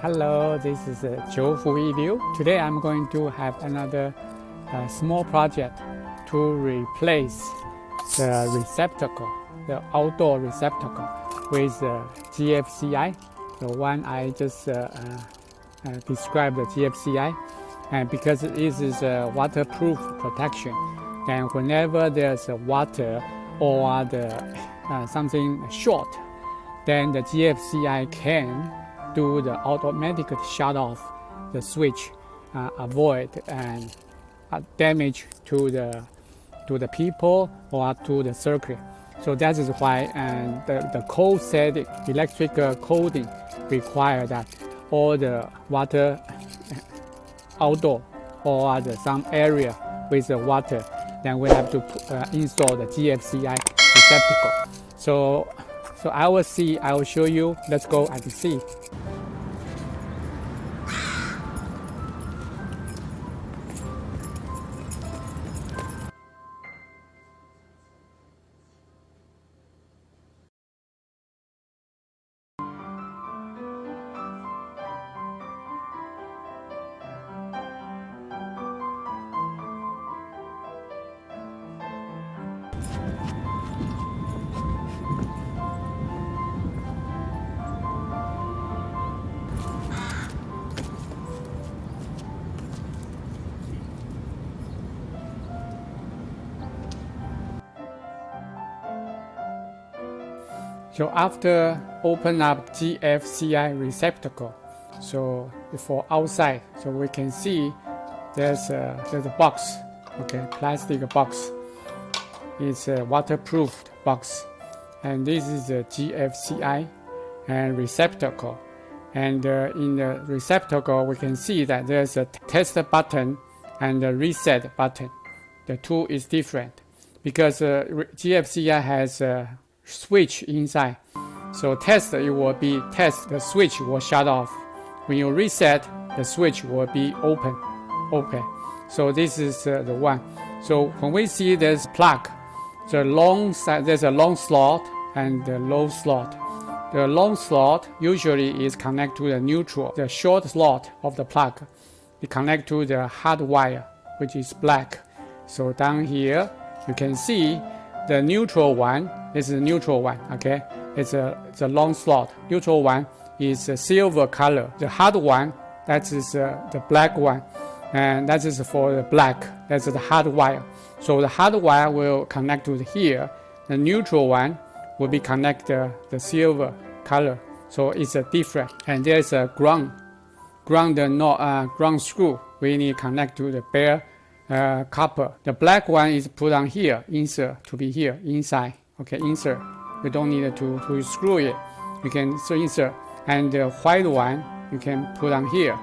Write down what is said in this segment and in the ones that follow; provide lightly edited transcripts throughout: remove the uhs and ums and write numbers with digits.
Hello, this is Joe Liu. Today I'm going to have another small project to replace the receptacle, the outdoor receptacle with the GFCI, the one I just described, the GFCI, and because it is a waterproof protection, and whenever there's a water or something short, then the GFCI can do the automatic shut off the switch, avoid damage to the people or to the circuit. So that is why the code setting, electrical coding require that all the water outdoor or some area with the water, then we have to install the GFCI receptacle. So I will show you. Let's go and see. So after open up GFCI receptacle, so for outside, so we can see there's a box, okay, plastic box. It's a waterproof box, and this is a GFCI and receptacle. And in the receptacle, we can see that there's a test button and a reset button. The two is different because GFCI has a switch inside. So test, it will be test, the switch will shut off. When you reset, the switch will be open. So this is the one. So when we see this plug, the long side, there's a long slot and the low slot. The long slot usually is connected to the neutral. The short slot of the plug, it connect to the hard wire, which is black. So down here, you can see the neutral one. This is the neutral one, okay? It's a long slot. Neutral one is a silver color. The hard one, that is the black one, and that is for the black. That's the hard wire. So the hard wire will connect to here. The neutral one will be connected the silver color. So it's a different. And there's a ground screw. We need to connect to the bare copper. The black one is put on here, insert to be here inside. Okay, insert. You don't need to screw it. You can insert. And the white one you can put on here.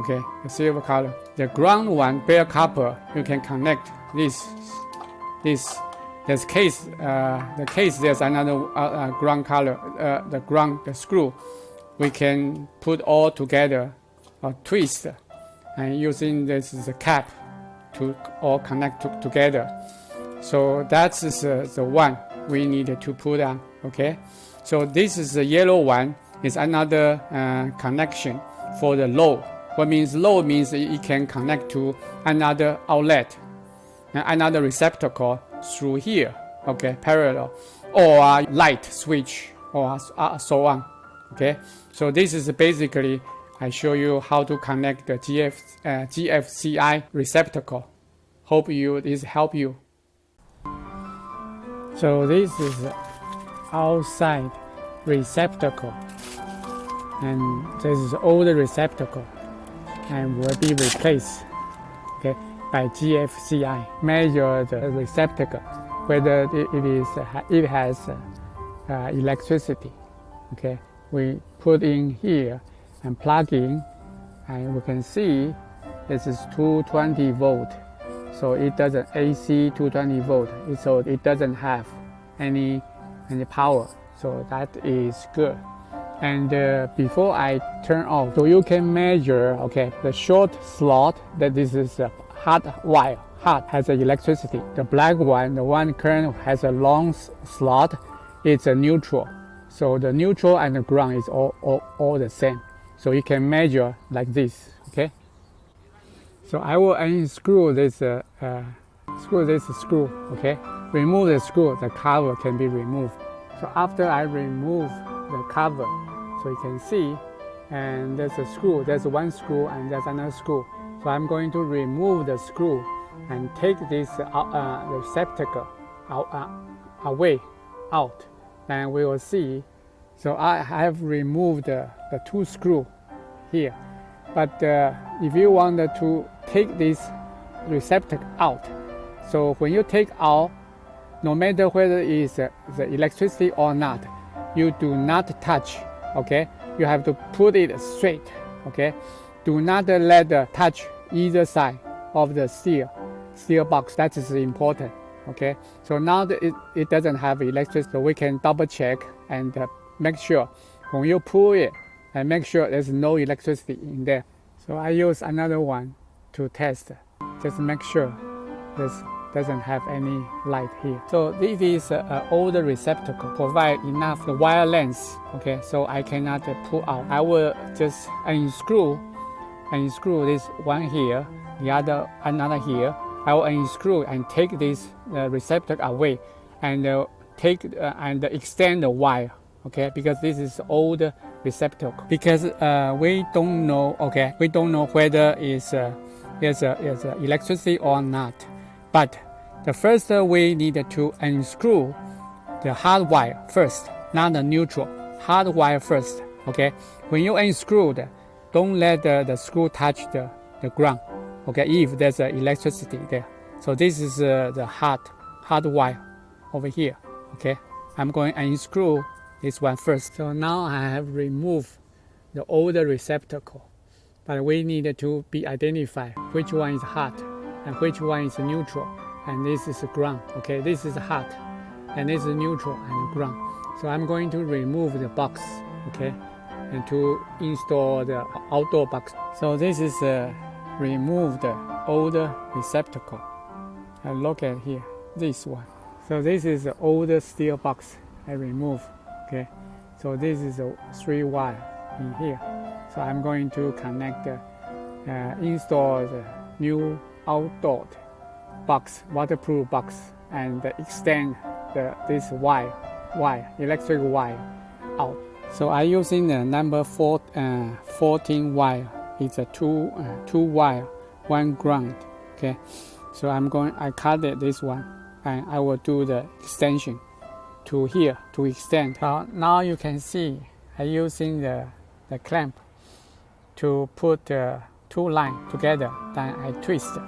Okay, the silver color. The ground one, bare copper, you can connect this. There's case. The case. There's another ground color. The screw. We can put all together or twist, and using this is a cap to all connect together. So that is the one we needed to put on. Okay, so this is the yellow one. Is another connection for the low. What means low means it can connect to another outlet, another receptacle through here. Okay, parallel, or light switch, or so on. Okay, so this is basically I show you how to connect the GFCI receptacle. Hope this help you. So this is outside receptacle, and this is older receptacle, and will be replaced, okay, by GFCI. Measure the receptacle whether it has electricity. Okay, we put in here and plug in, and we can see this is 220 volt. So it doesn't AC 220 volt. So it doesn't have any power. So that is good. And before I turn off, so you can measure, okay, the short slot, that this is a hot wire. Hot has electricity. The black one, the one current has a long slot, it's a neutral. So the neutral and the ground is all the same. so you can measure like this. Okay, so I will unscrew this screw. Okay, remove the screw, the cover can be removed. So after I remove the cover, so you can see, and there's a screw, there's one screw and there's another screw. So I'm going to remove the screw and take this receptacle out, and we will see. So I have removed the two screws here, but if you wanted to take this receptacle out, so when you take out, no matter whether it's the electricity or not, you do not touch. Okay, you have to put it straight. Okay, do not let it touch either side of the steel box. That is important. Okay, so now that it doesn't have electricity, so we can double check and make sure when you pull it, and make sure there's no electricity in there. So I use another one to test, just make sure this doesn't have any light here. So this is an older receptacle, provide enough wire length. Okay, so I cannot pull out. I will just unscrew this one here, the other another here. I will unscrew and take this receptacle away, and and extend the wire. Okay, because this is old receptacle. Because we don't know. Okay, we don't know whether there's electricity or not. But the first we need to unscrew the hard wire first, not the neutral. Hard wire first. Okay, when you unscrew it, don't let the screw touch the ground. Okay, if there's electricity there. So this is the hard wire over here. Okay, I'm going to unscrew this one first. So now I have removed the older receptacle, but we need to be identified which one is hot and which one is neutral, and this is ground. Okay, this is hot and this is neutral and ground. So I'm going to remove the box. Okay, and to install the outdoor box. So this is remove the older receptacle. And look at here, this one. So this is the older steel box I remove. Okay, so this is a 3 wire in here. So I'm going to connect install the new outdoor box, waterproof box, and extend this electric wire out. So I'm using the number 14 wire. It's a two wire, one ground. Okay, so I cut this one, and I will do the extension to here to extend. Now you can see I'm using the clamp to put the two lines together. Then I twist.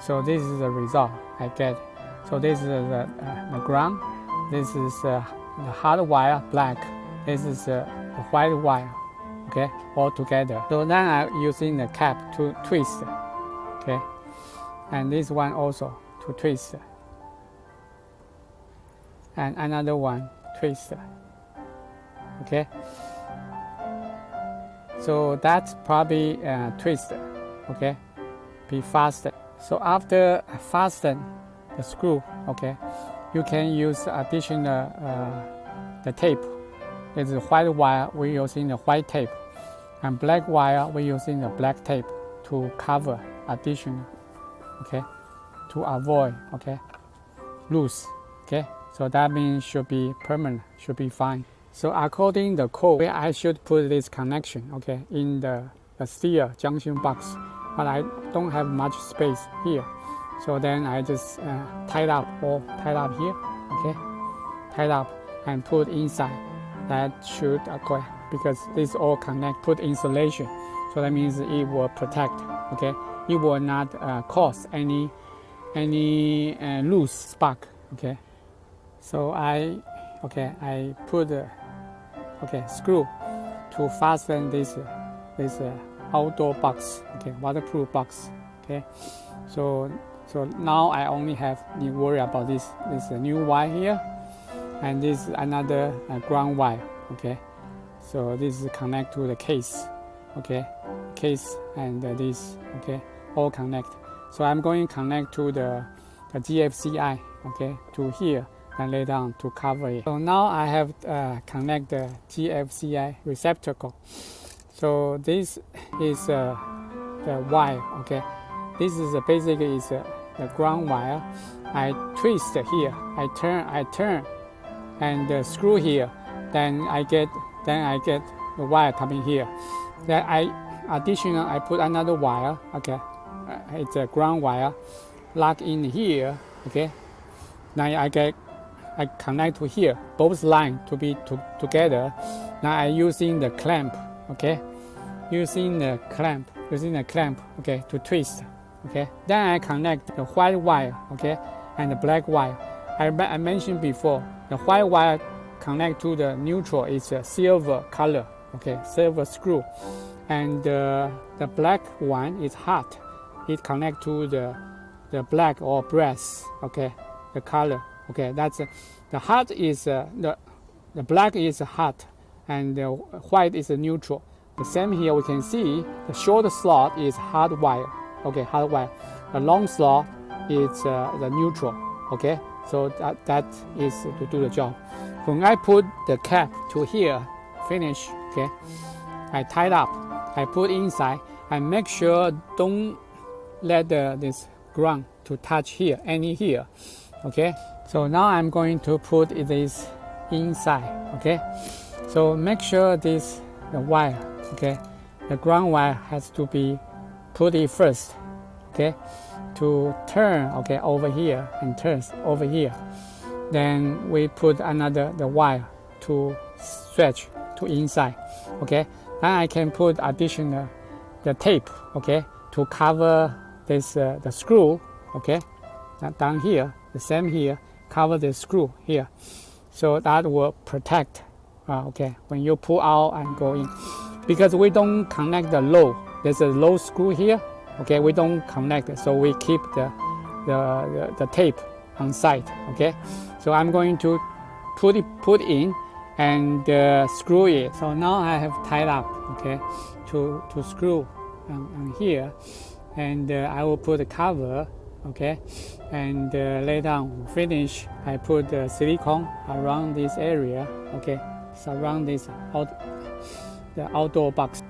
So this is the result I get. So this is the ground. This is the hard wire, black. This is the white wire. Okay, all together. So then I'm using the cap to twist. Okay, and this one also to twist. And another one twist. Okay, so that's probably twist. Okay, be faster. So after fasten the screw, okay, you can use additional the tape. It's white wire, we're using the white tape, and black wire, we're using the black tape to cover additional. Okay, to avoid loose. Okay, so that means should be permanent, should be fine. So according to the code, I should put this connection, okay, in the steel junction box, but I don't have much space here. So then I just tie up here, okay, tie up and put inside. That should okay, because this all connect, put insulation. So that means it will protect, okay, it will not cause any loose spark, okay. So I put screw to fasten this outdoor box, okay, waterproof box, okay. So now I only have to worry about this new wire here, and this is another ground wire, okay. So this is connect to the case, okay, and this, okay, all connect. So I'm going to connect to the GFCI, okay, to here, and lay down to cover it. So now I have connect the GFCI receptacle. So this is the wire. Okay, this is basically is the ground wire. I twist here, I turn, and screw here. Then I get the wire coming here. Then I put another wire. Okay, it's a ground wire, lock in here. Okay, now I connect to here, both lines to be together. Now I using the clamp. Okay, using the clamp. Okay, to twist. Okay, then I connect the white wire. Okay, and the black wire. I mentioned before, the white wire connect to the neutral is a silver color. Okay, silver screw, and the black one is hot. It connect to the black or brass. Okay, the color. Okay, that's the hot is the black is hot, and the white is neutral. The same here, we can see the short slot is hot wire. Okay, hot wire. The long slot is the neutral. Okay, so that is to do the job. When I put the cap to here, finish. Okay, I tied up. I put inside. I make sure don't let this ground to touch here, any here. Okay, so now I'm going to put this inside. Okay, so make sure the wire. Okay, the ground wire has to be put it first. Okay, to turn. Okay, over here and turns over here. Then we put the wire to stretch to inside. Okay, then I can put additional the tape. Okay, to cover this the screw. Okay, down here, the same here, cover the screw here, so that will protect. Okay, when you pull out and go in, because we don't connect the low. There's a low screw here. Okay, we don't connect it, so we keep the tape on site. Okay, so I'm going to put in and screw it. So now I have tied up. Okay, to screw on here, and I will put the cover. Okay, and later on finish, I put the silicone around this area. Okay, surround this the outdoor box.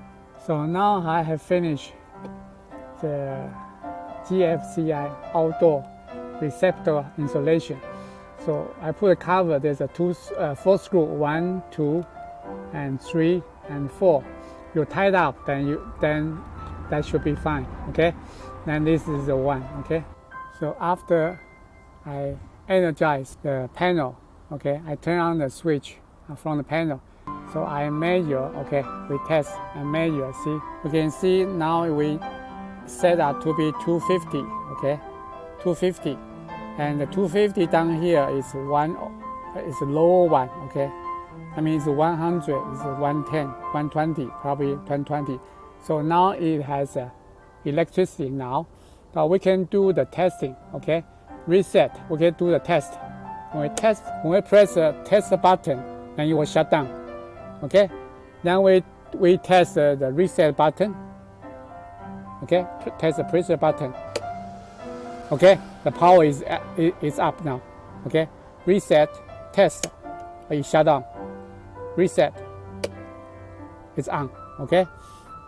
So now I have finished the GFCI Outdoor Receptacle installation. So I put a cover. There's a 4 screw, 1, 2, and 3, and 4. You tie it up, then that should be fine. Okay, then this is the one. Okay, so after I energize the panel, okay, I turn on the switch from the panel. So I measure. Okay, we test and measure. See, you can see now we set up to be 250. Okay, 250, and the 250 down here is is a lower one. Okay, I mean it's 100, it's 110, 120, probably 120. So now it has electricity now. But we can do the testing. Okay, reset. We can do the test. When we press the test button, then it will shut down. Okay, then we test the reset button. Okay, test the pressure button. Okay, the power is up now. Okay, reset, test, it shut down. Reset, it's on. Okay,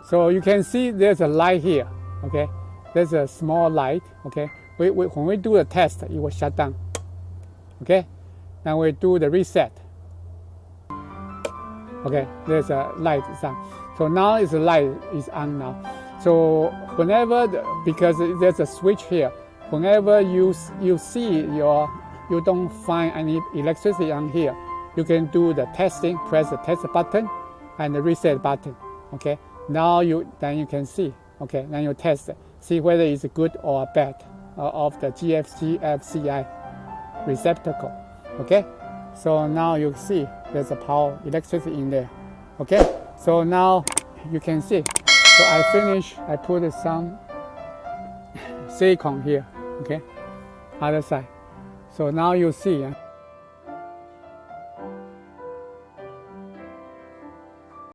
so you can see there's a light here. Okay, there's a small light. Okay, when we do the test, it will shut down. Okay, now we do the reset. Okay, there's a light is on. So now the light is on now. So whenever because there's a switch here, whenever you see you don't find any electricity on here, you can do the testing. Press the test button and the reset button. Okay, now then you can see. Okay, then you test it, see whether it's good or bad of the GFCI receptacle. Okay, so now you see there's a power electricity in there. Okay, so now you can see. So I finish. I put some silicone here. Okay, other side. So now you see.